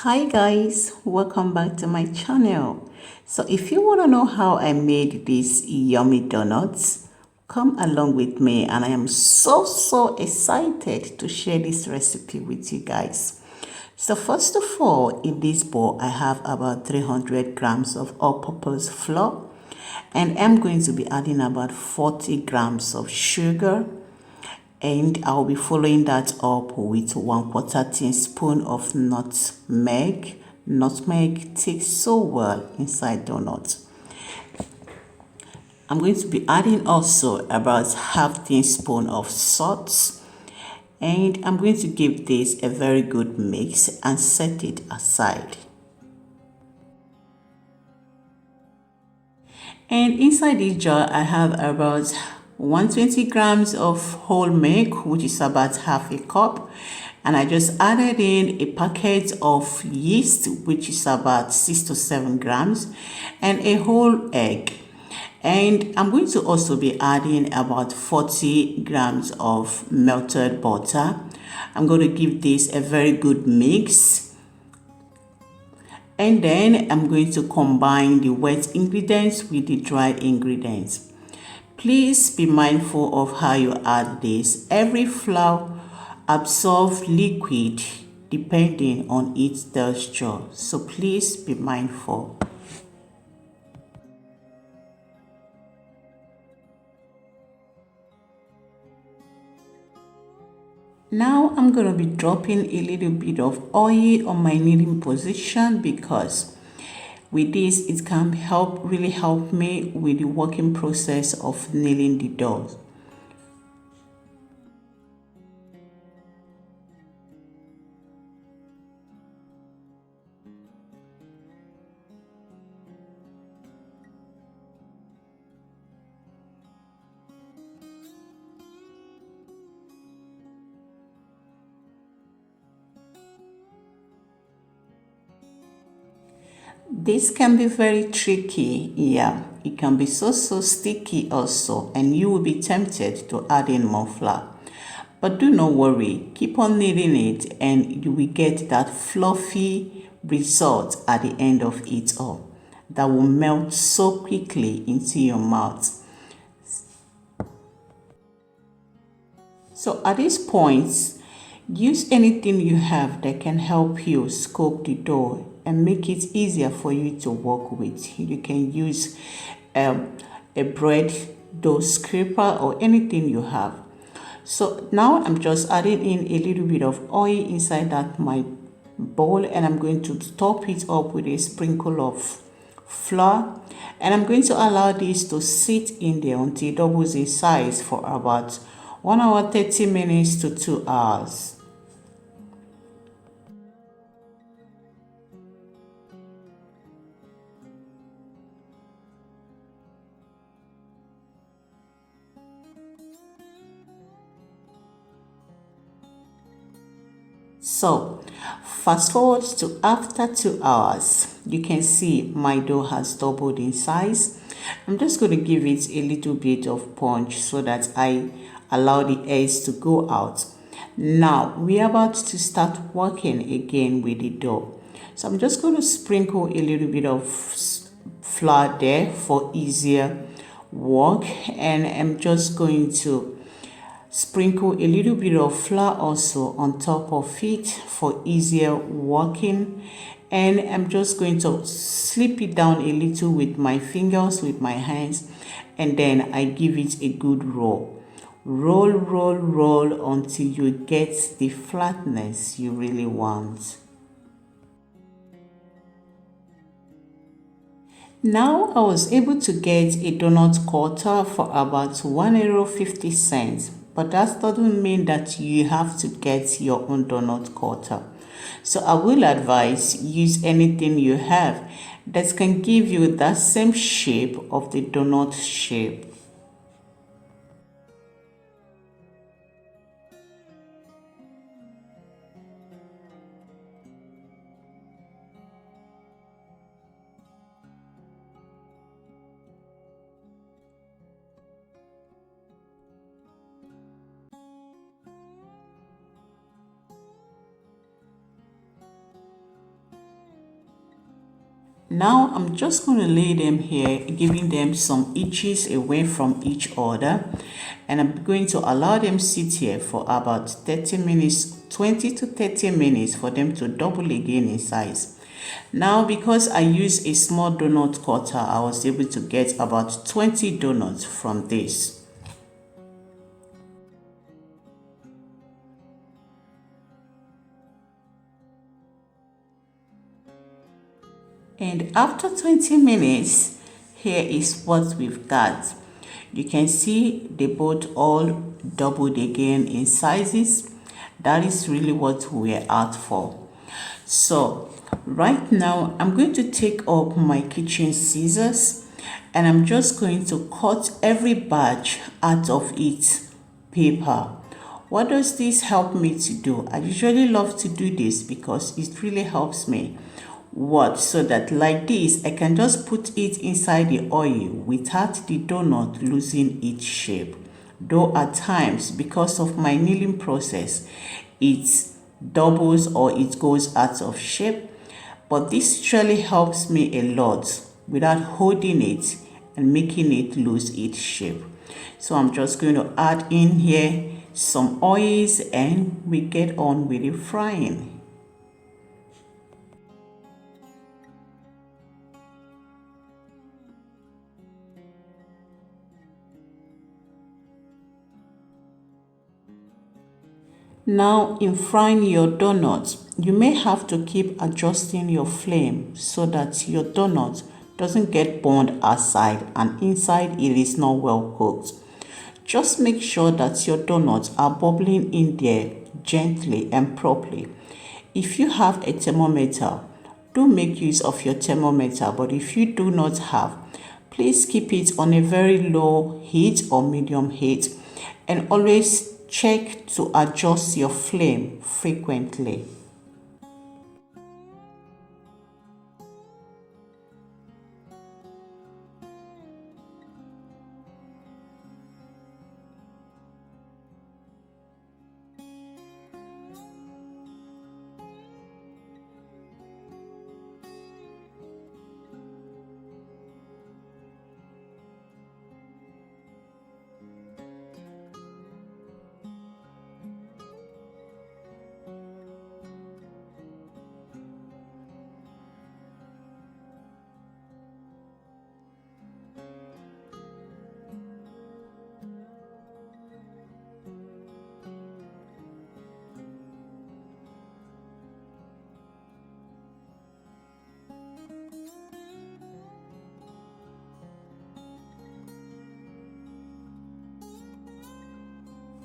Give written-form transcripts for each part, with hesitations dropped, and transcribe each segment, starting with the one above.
Hi guys, welcome back to my channel. So if you want to know how I made these yummy donuts, come along with me, and I am so excited to share this recipe with you guys. So first of all, in this bowl I have about 300 grams of all-purpose flour, and I'm going to be adding about 40 grams of sugar, and I'll be following that up with 1/4 teaspoon of nutmeg. Nutmeg tastes so well inside donuts. I'm going to be adding also about half teaspoon of salt, and I'm going to give this a very good mix and set it aside. And inside this jar I have about 120 grams of whole milk, which is about half a cup, and I just added in a packet of yeast, which is about 6 to 7 grams, and a whole egg. And I'm going to also be adding about 40 grams of melted butter. I'm going to give this a very good mix. And then I'm going to combine the wet ingredients with the dry ingredients. Please be mindful of how you add this. Every flour absorbs liquid depending on its texture, so please be mindful. Now I'm going to be dropping a little bit of oil on my kneading position, because with this it can really help me with the working process of kneading the dough. This can be very tricky. Yeah, it can be so sticky also, and you will be tempted to add in more flour. But do not worry, keep on kneading it and you will get that fluffy result at the end of it all that will melt so quickly into your mouth. So at this point, use anything you have that can help you scoop the dough and make it easier for you to work with. You can use a bread dough scraper or anything you have. So now I'm just adding in a little bit of oil inside that my bowl, and I'm going to top it up with a sprinkle of flour, and I'm going to allow this to sit in there until it doubles in size for about 1 hour 30 minutes to 2 hours. So fast forward to after 2 hours, you can see my dough has doubled in size. I'm just going to give it a little bit of punch so that I allow the eggs to go out. Now we're about to start working again with the dough. So I'm just going to sprinkle a little bit of flour there for easier work, and I'm just going to sprinkle a little bit of flour also on top of it for easier working, and I'm just going to slip it down a little with my fingers, with my hands, and then I give it a good roll. Roll until you get the flatness you really want. Now I was able to get a donut cutter for about €1.50, but that doesn't mean that you have to get your own donut cutter. So I will advise use anything you have that can give you that same shape of the donut shape. Now I'm just going to lay them here, giving them some inches away from each other, and I'm going to allow them sit here for about 30 minutes, 20 to 30 minutes for them to double again in size. Now, because I use a small donut cutter, I was able to get about 20 donuts from this. And after 20 minutes, here is what we've got. You can see they both all doubled again in sizes. That is really what we're out for. So right now, I'm going to take up my kitchen scissors and I'm just going to cut every batch out of its paper. What does this help me to do? I usually love to do this because it really helps me. So that like this, I can just put it inside the oil without the donut losing its shape. Though at times, because of my kneading process, it doubles or it goes out of shape. But this usually helps me a lot without holding it and making it lose its shape. So I'm just going to add in here some oils and we get on with the frying. Now, in frying your donuts, you may have to keep adjusting your flame so that your donut doesn't get burned outside and inside it is not well cooked. Just make sure that your donuts are bubbling in there gently and properly. If you have a thermometer, do make use of your thermometer, but if you do not have, please keep it on a very low heat or medium heat and always check to adjust your flame frequently.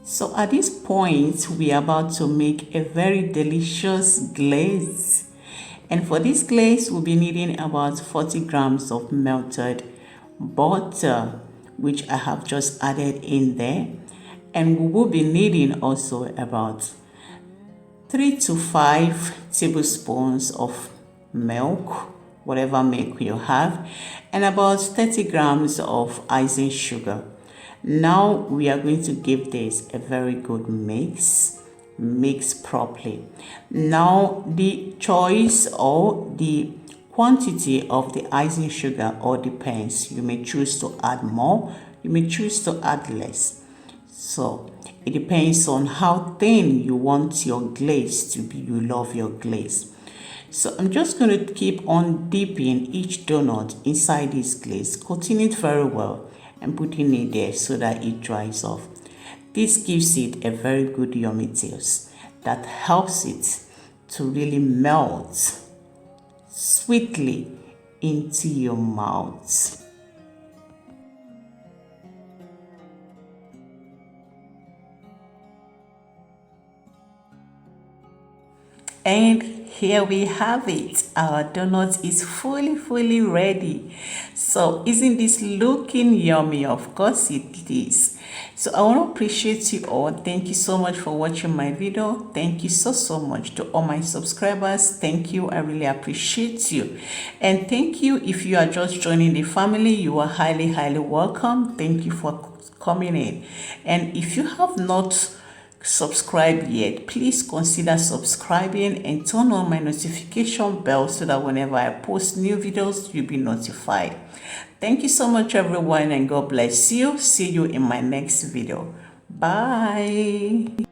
So at this point, we are about to make a very delicious glaze. And for this glaze, we'll be needing about 40 grams of melted butter, which I have just added in there. And we will be needing also about 3 to 5 tablespoons of milk, whatever milk you have, and about 30 grams of icing sugar. Now we are going to give this a very good mix properly. Now the choice or the quantity of the icing sugar all depends. You may choose to add more, you may choose to add less. So it depends on how thin you want your glaze to be. You love your glaze. So I'm just going to keep on dipping each donut inside this glaze, coating it very well and putting it there so that it dries off. This gives it a very good yummy taste that helps it to really melt sweetly into your mouth. And here we have it. Our donut is fully ready. So isn't this looking yummy? Of course it is. So I want to appreciate you all. Thank you so much for watching my video. Thank you so much to all my subscribers. Thank you. I really appreciate you. And thank you if you are just joining the family. You are highly welcome. Thank you for coming in. And if you have not subscribed yet, please consider subscribing and turn on my notification bell so that whenever I post new videos, you'll be notified. Thank you so much, everyone, and God bless you. See you in my next video. Bye.